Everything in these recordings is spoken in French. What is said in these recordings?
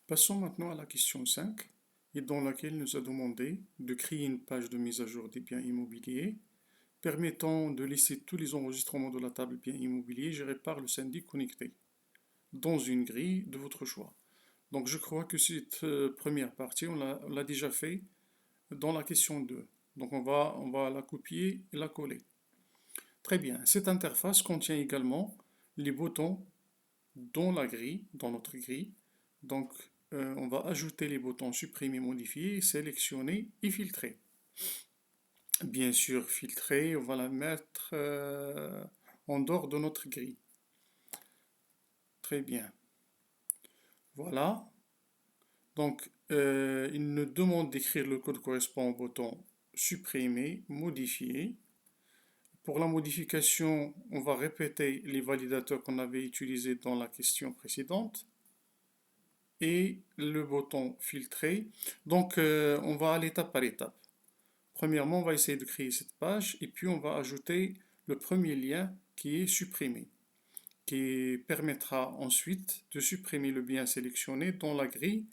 Passons maintenant à la question 5, et dans laquelle nous a demandé de créer une page de mise à jour des biens immobiliers permettant de laisser tous les enregistrements de la table biens immobiliers gérés par le syndic connecté dans une grille de votre choix. Donc je crois que cette première partie, on l'a déjà fait dans la question 2. Donc on va la copier et la coller. Très bien. Cette interface contient également les boutons dans la grille, dans notre grille. Donc on va ajouter les boutons supprimer, modifier, sélectionner et filtrer. Bien sûr, filtrer, on va la mettre en dehors de notre grille. Très bien. Voilà. Donc, il nous demande d'écrire le code correspondant au bouton supprimer, modifier. Pour la modification, on va répéter les validateurs qu'on avait utilisés dans la question précédente et le bouton filtrer. Donc, on va aller étape par étape. Premièrement, on va essayer de créer cette page et puis on va ajouter le premier lien qui est supprimé, qui permettra ensuite de supprimer le bien sélectionné dans la grille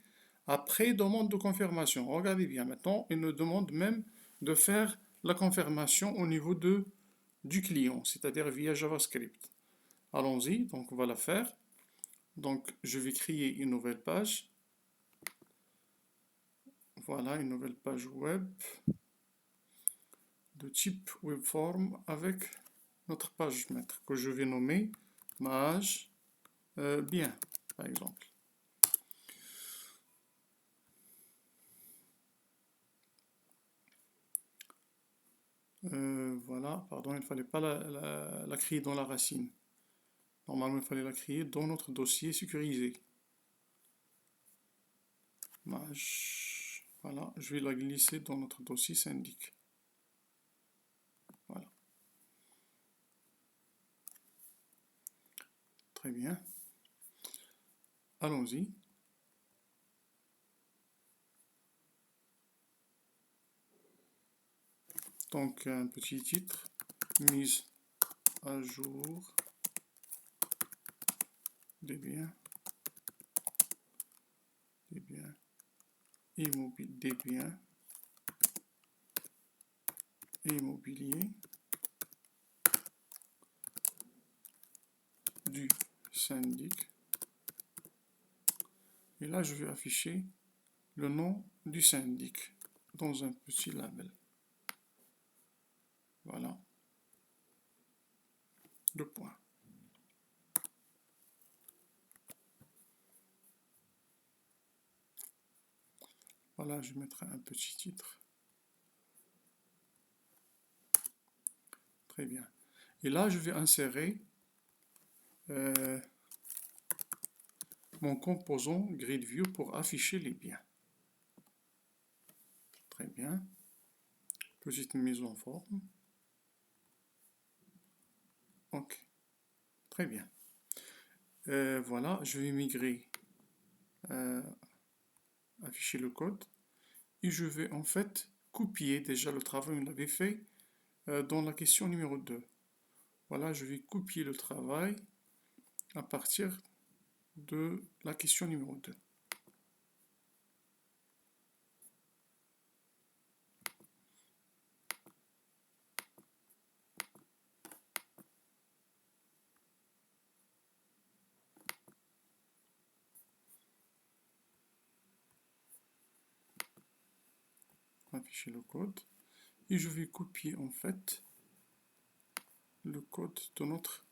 après demande de confirmation. Regardez bien, maintenant, il nous demande même de faire la confirmation au niveau du client, c'est-à-dire via JavaScript. Allons-y, donc on va la faire. Donc je vais créer une nouvelle page. Voilà, une nouvelle page web de type webform avec notre page maître que je vais nommer page bien, par exemple. Voilà, pardon, il ne fallait pas la créer dans la racine. Normalement, il fallait la créer dans notre dossier sécurisé. Voilà, je vais la glisser dans notre dossier syndic. Voilà, très bien. Allons-y. Donc, un petit titre, mise à jour des biens immobiliers du syndic. Et là, je vais afficher le nom du syndic dans un petit label. Voilà. Deux points. Voilà, je mettrai un petit titre. Très bien. Et là, je vais insérer mon composant grid view pour afficher les biens. Très bien. Petite mise en forme. Ok. Très bien. Voilà, je vais migrer, afficher le code. Et je vais en fait copier déjà le travail qu'on avait fait dans la question numéro 2. Voilà, je vais copier le travail à partir de la question numéro 2. Afficher le code. Et je vais copier en fait le code de notre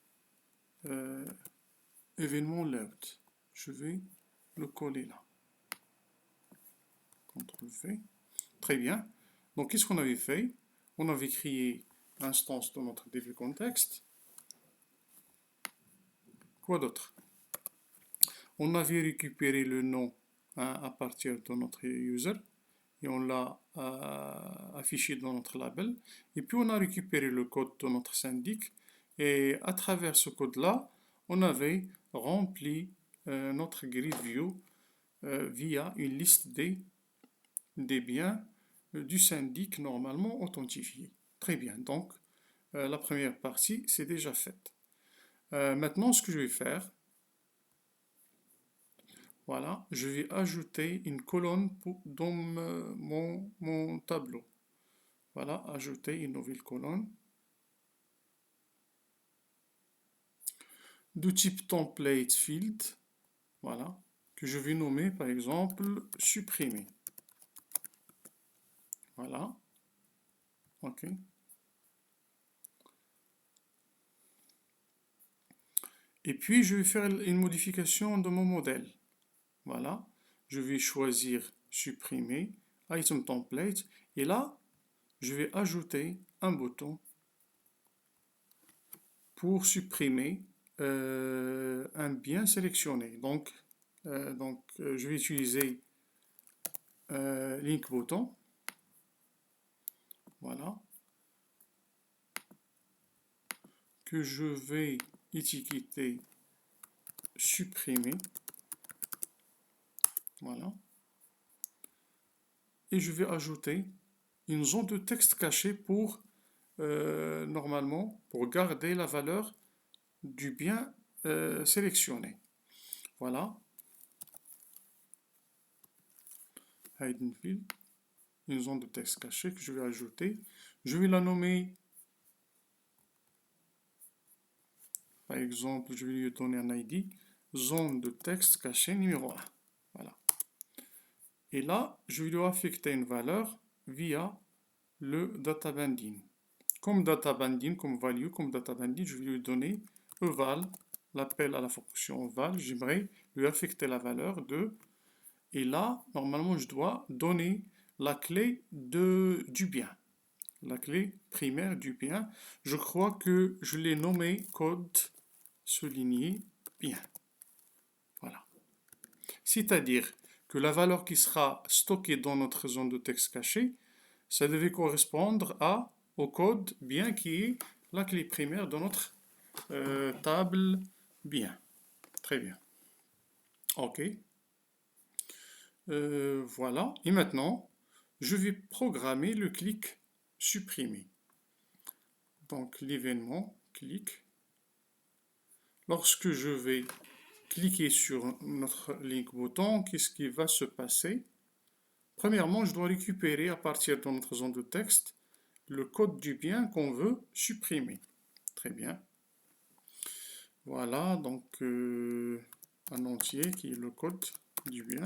événement layout. Je vais le coller là. CTRL V. Très bien. Donc, qu'est-ce qu'on avait fait? On avait créé l'instance de notre DB contexte. Quoi d'autre? On avait récupéré le nom à partir de notre user et on l'a affiché dans notre label. Et puis on a récupéré le code de notre syndic et à travers ce code-là, on avait rempli notre grid view via une liste des biens du syndic normalement authentifiés. Très bien, donc la première partie, c'est déjà faite. Maintenant, ce que je vais faire, Voilà, je vais ajouter une colonne dans mon tableau. Voilà, ajouter une nouvelle colonne de type template field. Voilà, que je vais nommer par exemple supprimer. Voilà, ok. Et puis je vais faire une modification de mon modèle. Voilà, je vais choisir supprimer, item template, et là, je vais ajouter un bouton pour supprimer un bien sélectionné. Donc, je vais utiliser link button. Voilà, que je vais étiqueter supprimer. Voilà. Et je vais ajouter une zone de texte cachée pour, normalement, pour garder la valeur du bien sélectionné. Voilà. Hidden field. Une zone de texte cachée que je vais ajouter. Je vais la nommer, par exemple, je vais lui donner un ID, zone de texte cachée numéro 1. Voilà. Et là, je vais lui affecter une valeur via le data binding. Comme data binding, comme value, comme data binding, je vais lui donner eval, l'appel à la fonction val. J'aimerais lui affecter la valeur de. Et là, normalement, je dois donner la clé du bien. La clé primaire du bien. Je crois que je l'ai nommé code souligné bien. Voilà. C'est-à-dire que la valeur qui sera stockée dans notre zone de texte cachée, ça devait correspondre au code bien qui est la clé primaire de notre table bien. Très bien. OK. Voilà. Et maintenant, je vais programmer le clic supprimer. Donc l'événement clic. Lorsque je vais cliquer sur notre link bouton, qu'est-ce qui va se passer? Premièrement, je dois récupérer à partir de notre zone de texte le code du bien qu'on veut supprimer. Très bien. Voilà, donc un entier qui est le code du bien.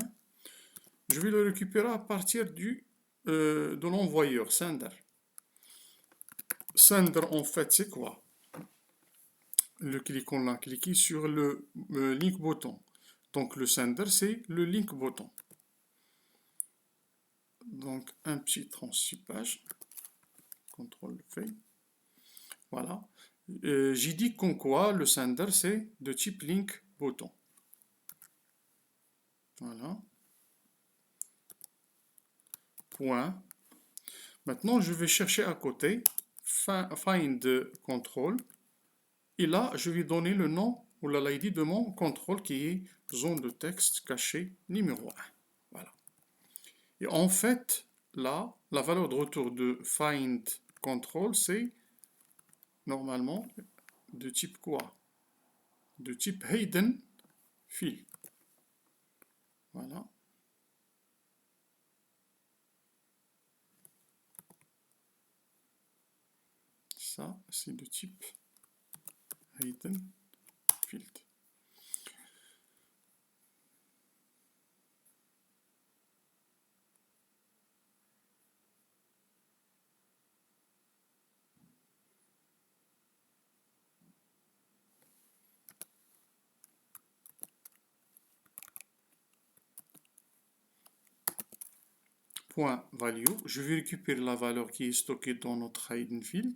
Je vais le récupérer à partir de l'envoyeur, sender. Sender, en fait, c'est quoi? On a cliqué sur le link button. Donc le sender, c'est le link button. Donc un petit transsipage. CTRL V. Voilà. J'ai dit qu'en quoi le sender, c'est de type link button. Voilà. Point. Maintenant, je vais chercher à côté find control. Et là, je vais donner le nom ou l'ID de mon contrôle qui est zone de texte cachée numéro 1. Voilà. Et en fait, là, la valeur de retour de find control, c'est normalement de type quoi? De type hidden field. Voilà. Ça, c'est de type hidden field. Point value, je vais récupérer la valeur qui est stockée dans notre hidden field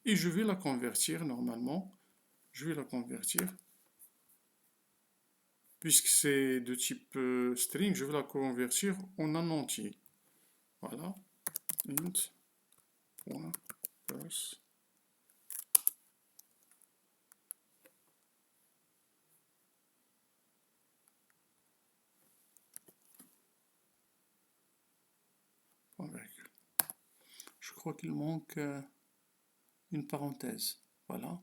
et je vais la convertir normalement. Je vais la convertir. Puisque c'est de type string, je vais la convertir en un entier. Voilà. Int.parse. Je crois qu'il manque une parenthèse. Voilà. .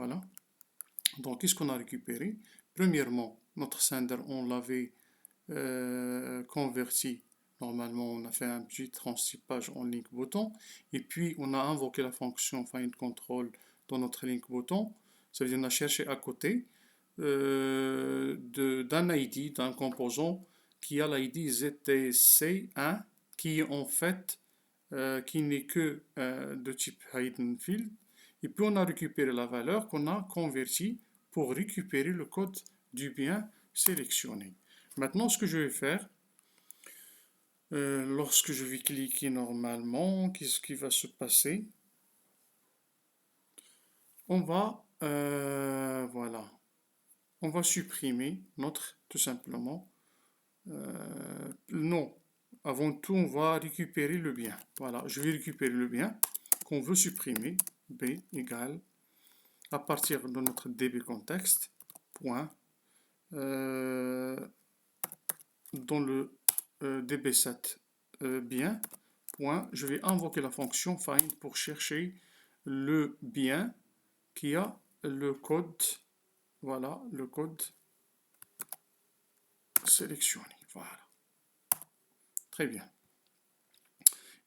Voilà. Donc, qu'est-ce qu'on a récupéré? Premièrement, notre sender, on l'avait converti. Normalement, on a fait un petit transtypage en link button. Et puis, on a invoqué la fonction findControl dans notre link button. Ça veut dire qu'on a cherché à côté d'un ID, d'un composant qui a l'ID ZTC1, qui en fait, qui n'est que de type hidden field. Et puis on a récupéré la valeur qu'on a convertie pour récupérer le code du bien sélectionné. Maintenant, ce que je vais faire, lorsque je vais cliquer normalement, qu'est-ce qui va se passer? On va, voilà, on va supprimer notre, tout simplement, non. Avant tout, on va récupérer le bien. Voilà, je vais récupérer le bien qu'on veut supprimer. B égale, à partir de notre db contexte, point, dans le db7 bien, point, je vais invoquer la fonction find pour chercher le bien qui a le code, voilà, le code sélectionné. Voilà. Très bien.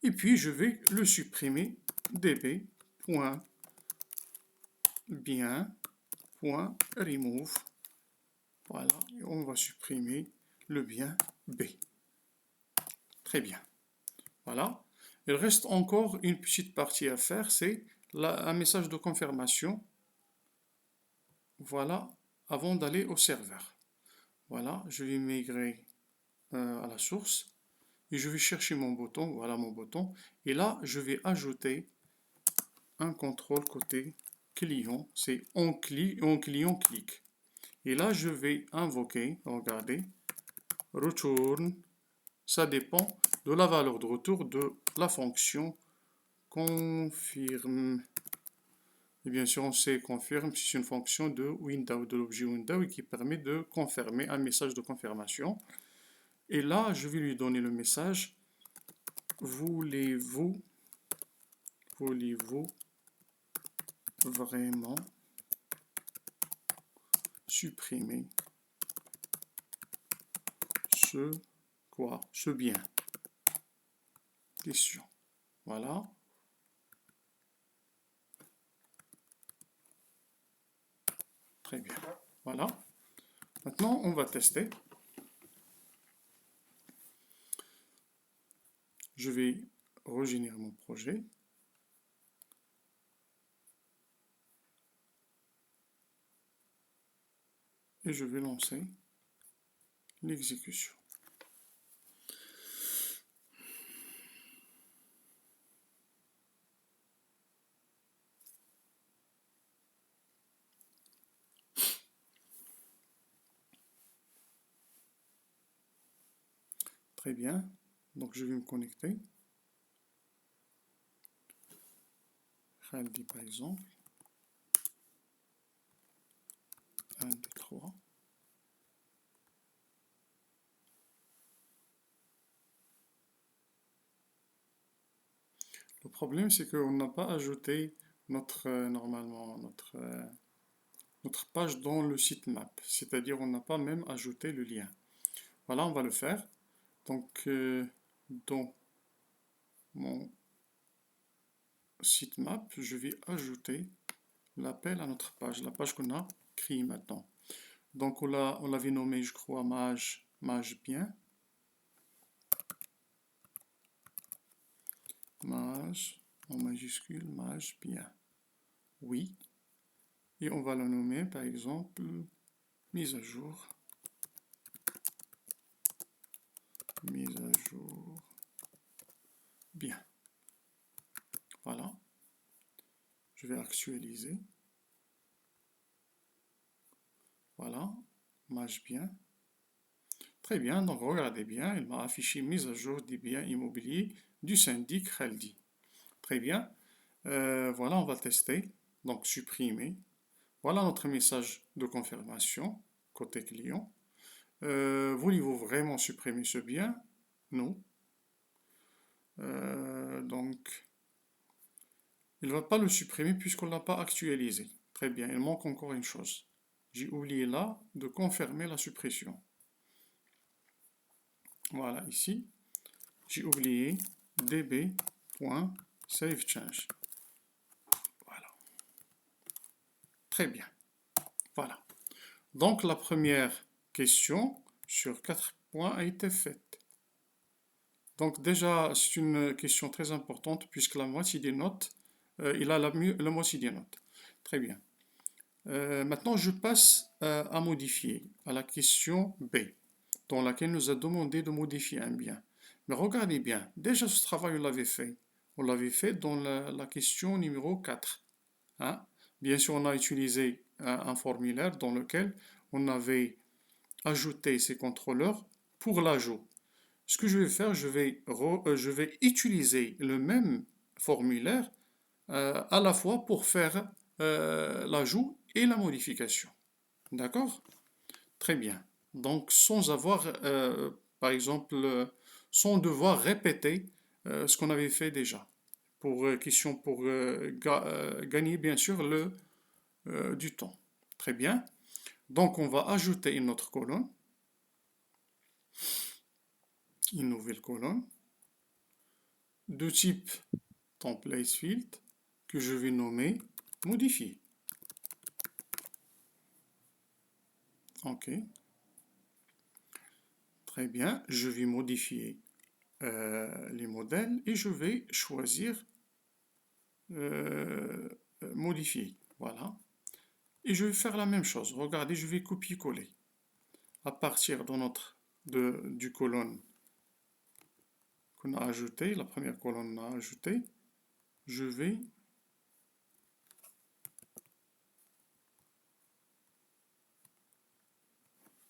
Et puis, je vais le supprimer, db.bien.remove. Voilà, et on va supprimer le bien B. Très bien. Voilà. Il reste encore une petite partie à faire, c'est un message de confirmation. Voilà, avant d'aller au serveur. Voilà, je vais migrer à la source et je vais chercher mon bouton. Voilà mon bouton. Et là, je vais ajouter un contrôle côté client. C'est on client clique. Et là, je vais invoquer, regardez, return. Ça dépend de la valeur de retour de la fonction confirme. Et bien sûr, on sait confirme, c'est une fonction de window, de l'objet window, et qui permet de confirmer un message de confirmation. Et là, je vais lui donner le message voulez-vous vraiment supprimer ce bien? Question. Voilà. Très bien. Voilà. Maintenant, on va tester. Je vais régénérer mon projet. Et je vais lancer l'exécution. Très bien. Donc je vais me connecter. Khaldi par exemple. 1, 2, 3. Le problème, c'est qu'on n'a pas ajouté normalement notre page dans le sitemap. C'est-à-dire, on n'a pas même ajouté le lien. Voilà, on va le faire. Donc, dans mon sitemap, je vais ajouter l'appel à notre page, la page qu'on a créée maintenant. Donc, on l'avait nommé, je crois, mage bien. Mage, en majuscule, mage bien. Oui. Et on va le nommer, par exemple, mise à jour. Mise à jour. Bien. Voilà. Je vais actualiser. Voilà. Mage bien. Très bien. Donc, regardez bien. Il m'a affiché mise à jour des biens immobiliers du syndic Khaldi. Très bien. Voilà, on va tester. Donc, supprimer. Voilà notre message de confirmation côté client. Voulez-vous vraiment supprimer ce bien? Non. Donc, il ne va pas le supprimer puisqu'on ne l'a pas actualisé. Très Très bien, il manque encore une chose. J'ai oublié là de confirmer la suppression. Voilà, ici, j'ai oublié db.savechange. Voilà. Très bien. Voilà. Donc la première question sur 4 points a été faite. Donc déjà, c'est une question très importante puisque la moitié des notes, il a la moitié des notes. Très bien. Maintenant, je passe à modifier, à la question B, dans laquelle nous a demandé de modifier un bien. Mais regardez bien, déjà ce travail, on l'avait fait. On l'avait fait dans la question numéro 4. Hein? Bien sûr, on a utilisé un formulaire dans lequel on avait ajouté ces contrôleurs pour l'ajout. Ce que je vais faire, je vais utiliser le même formulaire à la fois pour faire l'ajout et la modification. D'accord? Très bien. Donc, sans avoir, par exemple, sans devoir répéter ce qu'on avait fait déjà. Pour gagner, bien sûr, du temps. Très bien. Donc, on va ajouter une autre colonne, une nouvelle colonne, de type template field, que je vais nommer modifier. OK. Très bien. Je vais modifier les modèles et je vais choisir modifier. Voilà. Et je vais faire la même chose. Regardez, je vais copier-coller. À partir du colonne qu'on a ajouté, la première colonne qu'on a ajoutée, je vais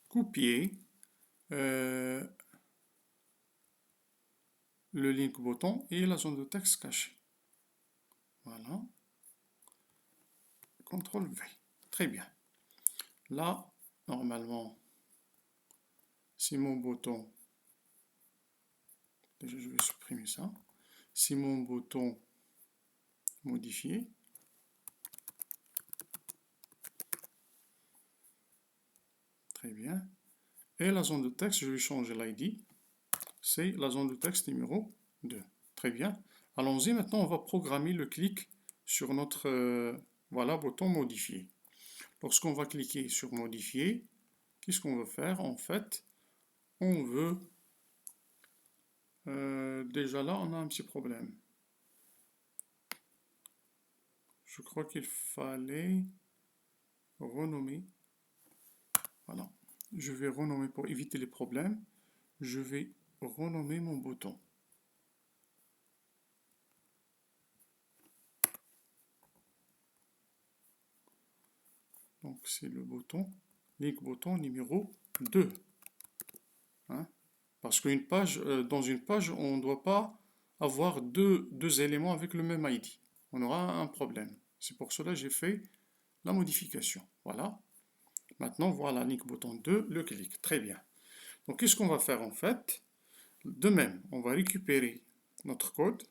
copier le link bouton et la zone de texte cachée. Voilà. CTRL V. Très bien. Là, normalement, c'est mon bouton. Déjà, je vais supprimer ça. C'est mon bouton modifier. Très bien. Et la zone de texte, je vais changer l'ID. C'est la zone de texte numéro 2. Très bien. Allons-y. Maintenant, on va programmer le clic sur notre voilà, bouton modifier. Lorsqu'on va cliquer sur modifier, qu'est-ce qu'on veut faire? En fait, on veut... déjà là, on a un petit problème. Je crois qu'il fallait renommer. Voilà. Je vais renommer pour éviter les problèmes. Je vais renommer mon bouton. Donc c'est le bouton, link bouton numéro 2. Hein? Parce qu'une page, dans une page, on ne doit pas avoir deux éléments avec le même ID. On aura un problème. C'est pour cela que j'ai fait la modification. Voilà. Maintenant, voilà, link bouton 2, le clic. Très bien. Donc, qu'est-ce qu'on va faire en fait? De même, on va récupérer notre code.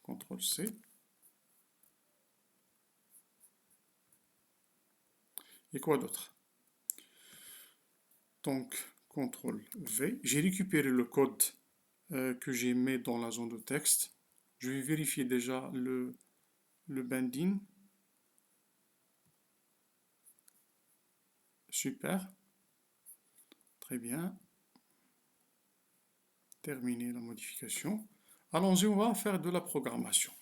CTRL-C. Et quoi d'autre? Donc, CTRL-V. J'ai récupéré le code que j'ai mis dans la zone de texte. Je vais vérifier déjà le binding. Super. Très bien. Terminer la modification. Allons-y, on va faire de la programmation.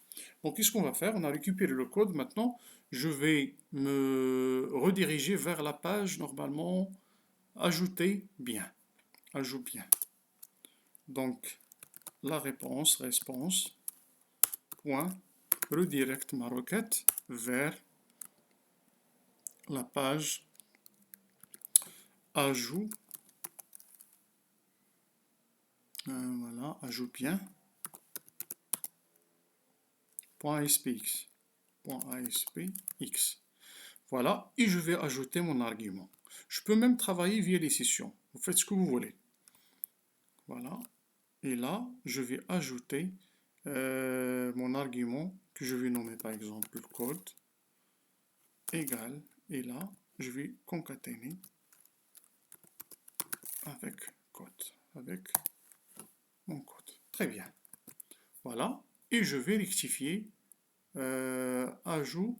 Donc, qu'est-ce qu'on va faire? On a récupéré le code. Maintenant, je vais me rediriger vers la page normalement ajouter bien. Ajoute bien. Donc, la réponse, point, redirect ma requête vers la page ajout. Voilà, ajoute bien. .aspx. .aspx. Voilà, et je vais ajouter mon argument. Je peux même travailler via les sessions. Vous faites ce que vous voulez. Voilà. Et là, je vais ajouter mon argument que je vais nommer par exemple code égale, et là, je vais concaténer avec code, avec mon code. Très bien. Voilà. Et je vais rectifier ajout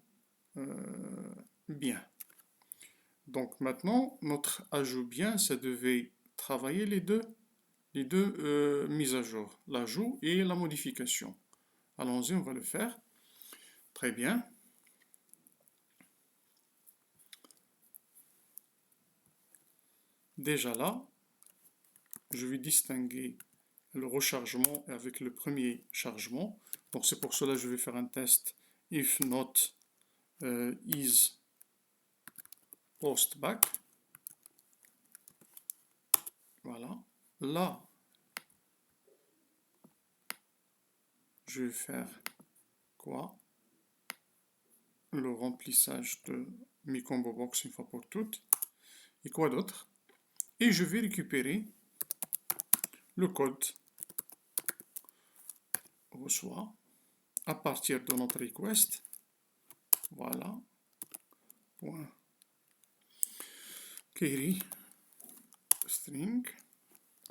bien. Donc maintenant, notre ajout bien, ça devait travailler les deux mises à jour, l'ajout et la modification. Allons-y, on va le faire. Très bien. Déjà là, je vais distinguer le rechargement avec le premier chargement. Donc c'est pour cela que je vais faire un test if not is post back. Voilà. Là, je vais faire quoi? Le remplissage de mes combo box une fois pour toutes. Et quoi d'autre? Et je vais récupérer le code reçoit à partir de notre request. Voilà. Point. Query string.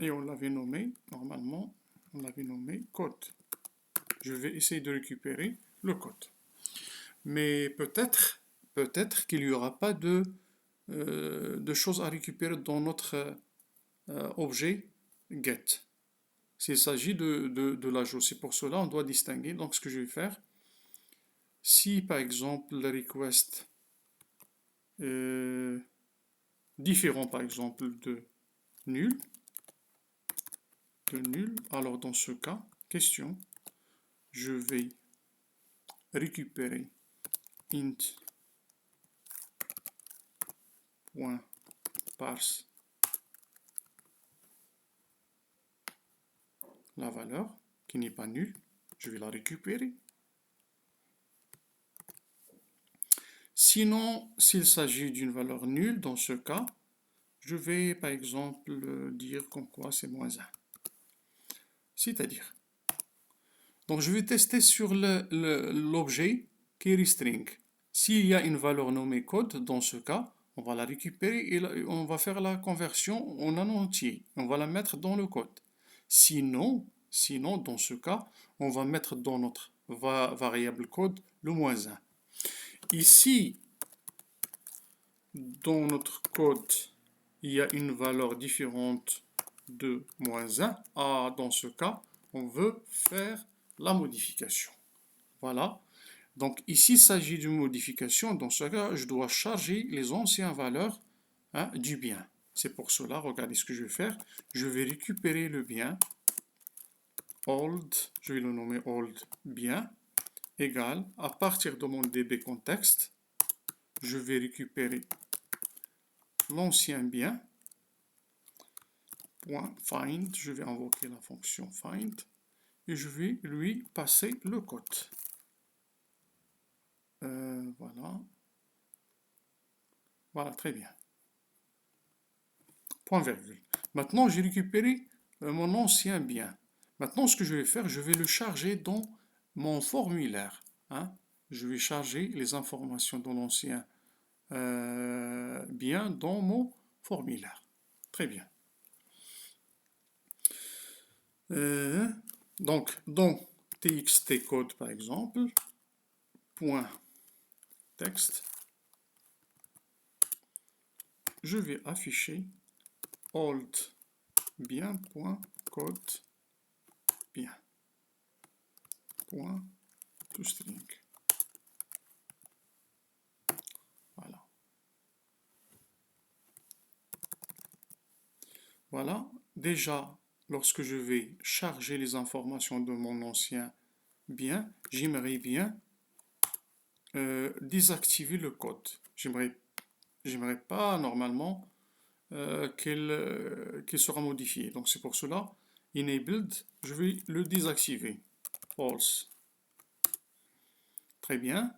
Et on l'avait nommé, normalement, on l'avait nommé code. Je vais essayer de récupérer le code. Mais peut-être qu'il n'y aura pas de choses à récupérer dans notre objet get. S'il s'agit de l'ajout, c'est pour cela on doit distinguer. Donc ce que je vais faire, si par exemple le request différent par exemple de nul, alors dans ce cas, question, je vais récupérer int point parse la valeur qui n'est pas nulle, je vais la récupérer. Sinon, s'il s'agit d'une valeur nulle, dans ce cas, je vais par exemple dire comme quoi c'est -1. C'est-à-dire, donc je vais tester sur l'objet queryString. S'il y a une valeur nommée code, dans ce cas, on va la récupérer et on va faire la conversion en un entier. On va la mettre dans le code. Sinon, dans ce cas, on va mettre dans notre variable code le -1. Ici, dans notre code, il y a une valeur différente de -1. Ah, dans ce cas, on veut faire la modification. Voilà. Donc ici, il s'agit d'une modification. Dans ce cas, je dois charger les anciennes valeurs du bien. C'est pour cela, regardez ce que je vais faire. Je vais récupérer le bien. Old, je vais le nommer old bien, égale, à partir de mon db context, je vais récupérer l'ancien bien. Point find, je vais invoquer la fonction find et je vais lui passer le code. Voilà. Voilà, très bien. Point virgule. Maintenant, j'ai récupéré mon ancien bien. Maintenant, ce que je vais faire, je vais le charger dans mon formulaire. Je vais charger les informations de l'ancien bien dans mon formulaire. Très bien. Donc, dans txt code, par exemple, point texte, je vais afficher old bien.code bien. Point toString. Voilà. Voilà. Déjà, lorsque je vais charger les informations de mon ancien bien, j'aimerais bien désactiver le code. J'aimerais pas normalement qu'il sera modifié. Donc c'est pour cela, enabled, je vais le désactiver. False. Très bien.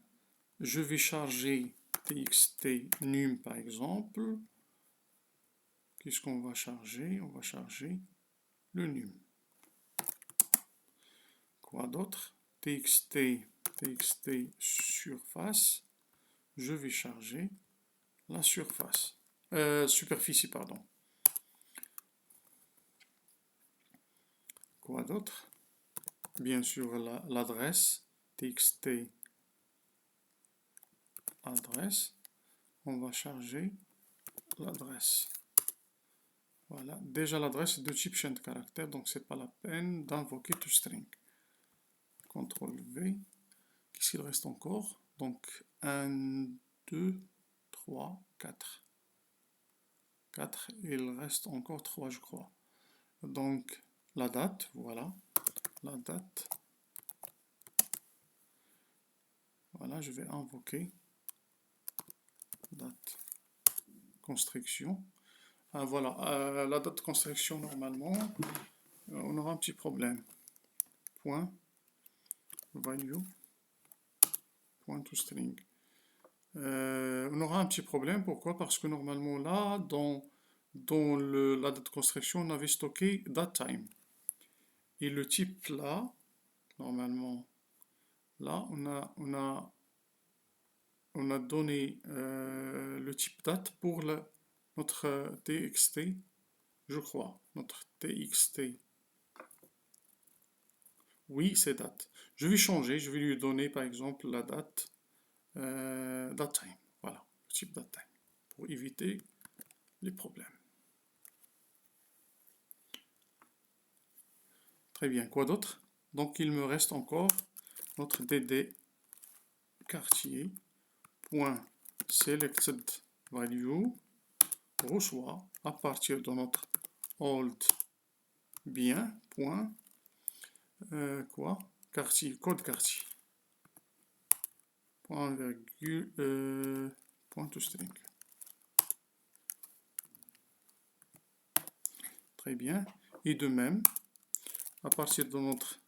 Je vais charger txt num par exemple. Qu'est-ce qu'on va charger? On va charger le num. Quoi d'autre? Txt txt surface, je vais charger la surface, superficie, pardon. Quoi d'autre? Bien sûr, l'adresse, txt adresse, on va charger l'adresse. Voilà, déjà l'adresse est de type chaîne de caractères, donc c'est pas la peine d'invoquer toString. CTRL V. Qu'est-ce qu'il reste encore? Donc 1, 2, 3, 4. 4, il reste encore 3, je crois. Donc la date, voilà, la date. Voilà, je vais invoquer date construction. Ah, voilà, la date de construction, normalement, on aura un petit problème. Point value point toString. On aura un petit problème, pourquoi? Parce que normalement là, dans la date de construction, on avait stocké datetime. Et le type là, normalement, là, on a donné le type date pour notre txt, je crois, notre txt. Oui, c'est date. Je vais changer, je vais lui donner par exemple la date datetime. Voilà, le type datetime, pour éviter les problèmes. Très bien, quoi d'autre? Donc il me reste encore notre dd quartier point selected value reçoit à partir de notre old bien point quoi quartier code quartier point virgule point toString. Très bien, et de même à partir de notre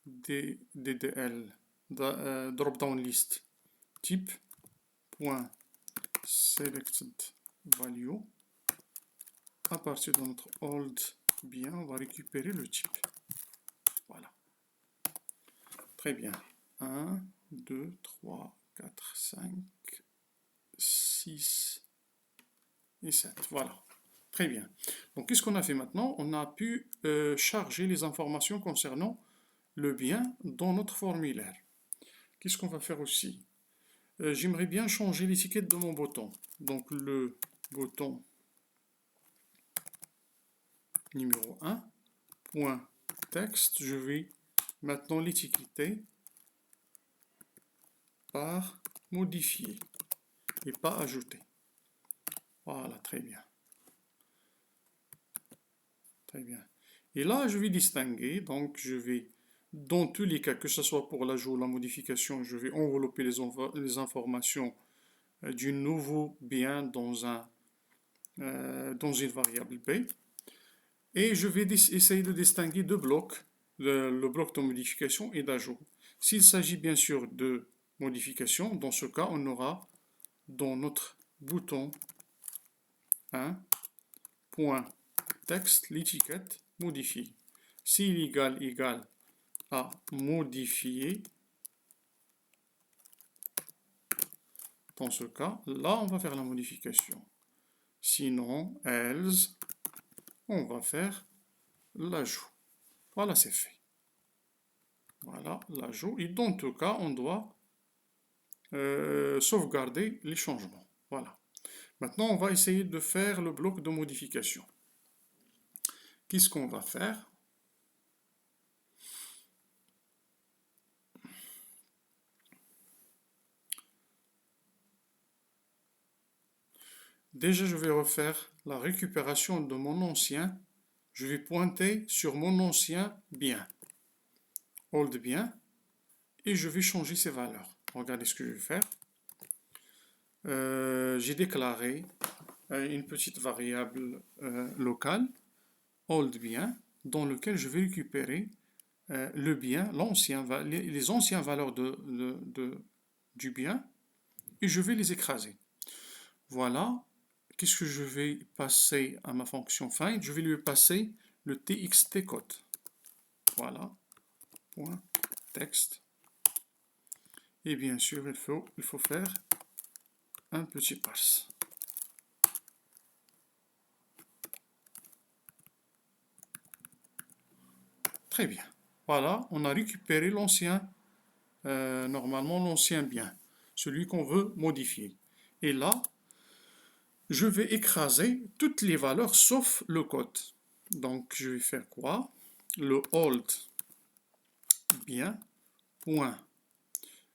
DDL drop down list type point selected value, à partir de notre old bien, on va récupérer le type. Voilà. Très bien. 1, 2, 3, 4, 5, 6 et 7. Voilà. Très bien. Donc, qu'est-ce qu'on a fait maintenant? On a pu charger les informations concernant le bien dans notre formulaire. Qu'est-ce qu'on va faire aussi? J'aimerais bien changer l'étiquette de mon bouton. Donc, le bouton numéro 1, point texte, je vais maintenant l'étiqueter par modifier et pas ajouter. Voilà, très bien. Très bien. Et là, je vais distinguer, donc je vais, dans tous les cas, que ce soit pour l'ajout ou la modification, je vais envelopper les informations du nouveau bien dans une variable B. Et je vais essayer de distinguer deux blocs, le bloc de modification et d'ajout. S'il s'agit bien sûr de modification, dans ce cas, on aura dans notre bouton 1, point texte, l'étiquette modifier. S'il égale à modifier, dans ce cas, là, on va faire la modification. Sinon, else, on va faire l'ajout. Voilà, c'est fait. Voilà, l'ajout. Et dans tout cas, on doit sauvegarder les changements. Voilà. Maintenant, on va essayer de faire le bloc de modification. Qu'est-ce qu'on va faire? Déjà, je vais refaire la récupération de mon ancien. Je vais pointer sur mon ancien bien. Old bien. Et je vais changer ses valeurs. Regardez ce que je vais faire. J'ai déclaré une petite variable locale, old bien, dans lequel je vais récupérer le bien, les anciennes valeurs du bien, et je vais les écraser. Voilà. Qu'est-ce que je vais passer à ma fonction find? Je vais lui passer le txt code. Voilà. Point texte. Et bien sûr, il faut faire un petit parse. Très bien. Voilà, on a récupéré l'ancien, normalement l'ancien bien, celui qu'on veut modifier. Et là, je vais écraser toutes les valeurs sauf le code. Donc, je vais faire quoi? Le old bien, point.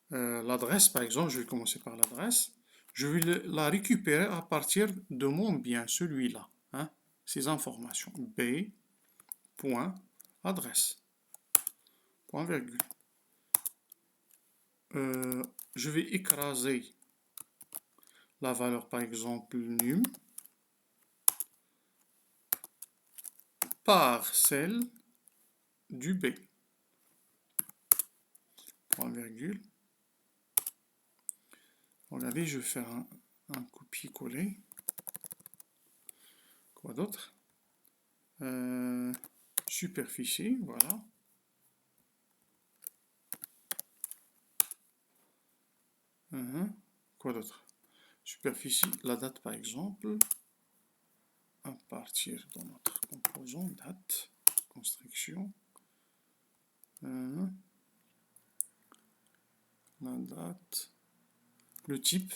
L'adresse, par exemple, je vais commencer par l'adresse. Je vais la récupérer à partir de mon bien, celui-là. Hein, ces informations. B, point, adresse, point virgule. Je vais écraser la valeur, par exemple, num, par celle du B. Point virgule. Regardez, je vais faire un copier-coller. Quoi d'autre? Superficie, voilà. Quoi d'autre? Superficie, la date par exemple, à partir de notre composant date, construction, la date, le type,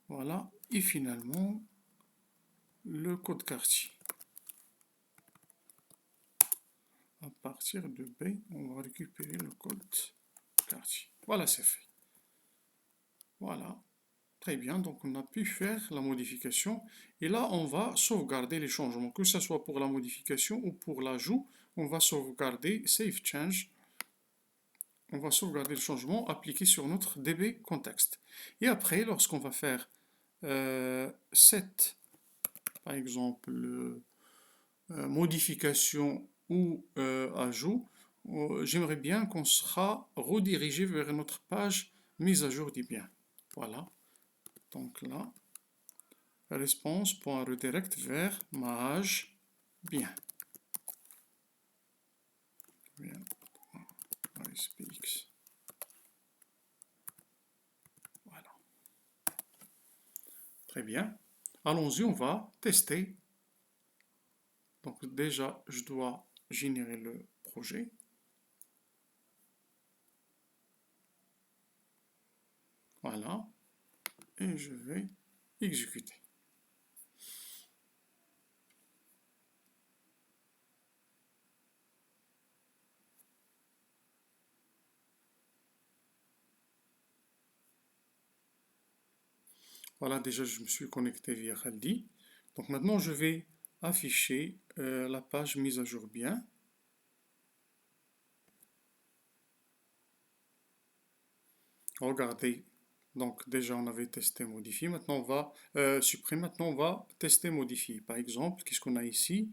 voilà, et finalement le code quartier. À partir de B, on va récupérer le code quartier. Voilà, c'est fait. Voilà. Très bien, donc on a pu faire la modification. Et là, on va sauvegarder les changements, que ce soit pour la modification ou pour l'ajout. On va sauvegarder Save Change. On va sauvegarder le changement appliqué sur notre DB contexte. Et après, lorsqu'on va faire cette, par exemple, modification ou ajout, j'aimerais bien qu'on sera redirigé vers notre page mise à jour des biens. Voilà. Donc là, response.redirect vers page bien. ASPX. Voilà. Très bien. Allons-y, on va tester. Donc déjà, je dois générer le projet. Voilà. Et je vais exécuter. Voilà, déjà je me suis connecté via Khaldi. Donc maintenant je vais afficher la page mise à jour bien. Regardez, donc déjà on avait testé modifier, maintenant on va supprimer, maintenant on va tester modifier. Par exemple, qu'est-ce qu'on a ici?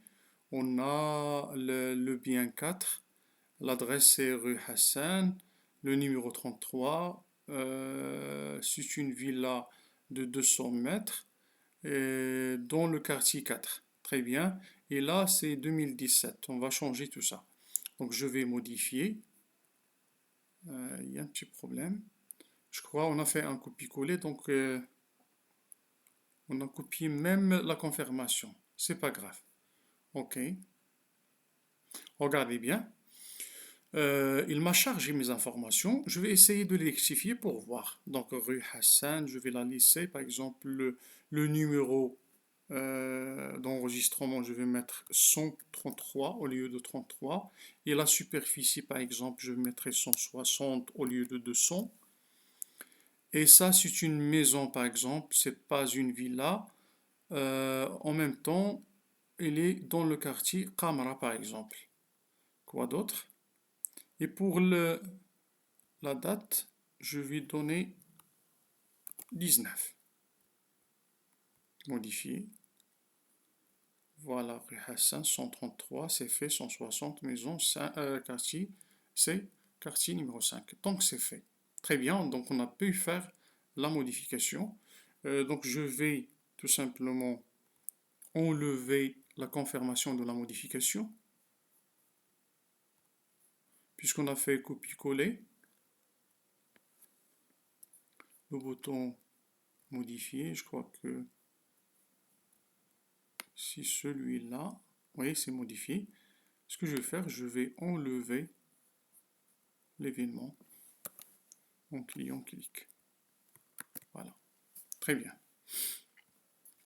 On a le bien 4, l'adresse est rue Hassan, le numéro 33, c'est une villa de 200 mètres dans le quartier 4. Très bien. Et là, c'est 2017. On va changer tout ça. Donc, je vais modifier. Il y a un petit problème. Je crois on a fait un copier-coller, donc on a copié même la confirmation. C'est pas grave. OK. Regardez bien. Il m'a chargé mes informations. Je vais essayer de les rectifier pour voir. Donc, rue Hassan, je vais la laisser. Par exemple, le numéro d'enregistrement, je vais mettre 133 au lieu de 33. Et la superficie, par exemple, je mettrai 160 au lieu de 200. Et ça, c'est une maison, par exemple, c'est pas une villa. En même temps, elle est dans le quartier Kamra, par exemple. Quoi d'autre? Et pour la date, je vais donner 19. Modifier. Voilà, rue Hassan 133, c'est fait, 160, maison, quartier, c'est quartier numéro 5. Donc c'est fait. Très bien, donc on a pu faire la modification. Donc je vais tout simplement enlever la confirmation de la modification. Puisqu'on a fait copier-coller, le bouton modifier, je crois que si celui-là, vous voyez, c'est modifié. Ce que je vais faire, je vais enlever l'événement en cliquant clic. Voilà, très bien.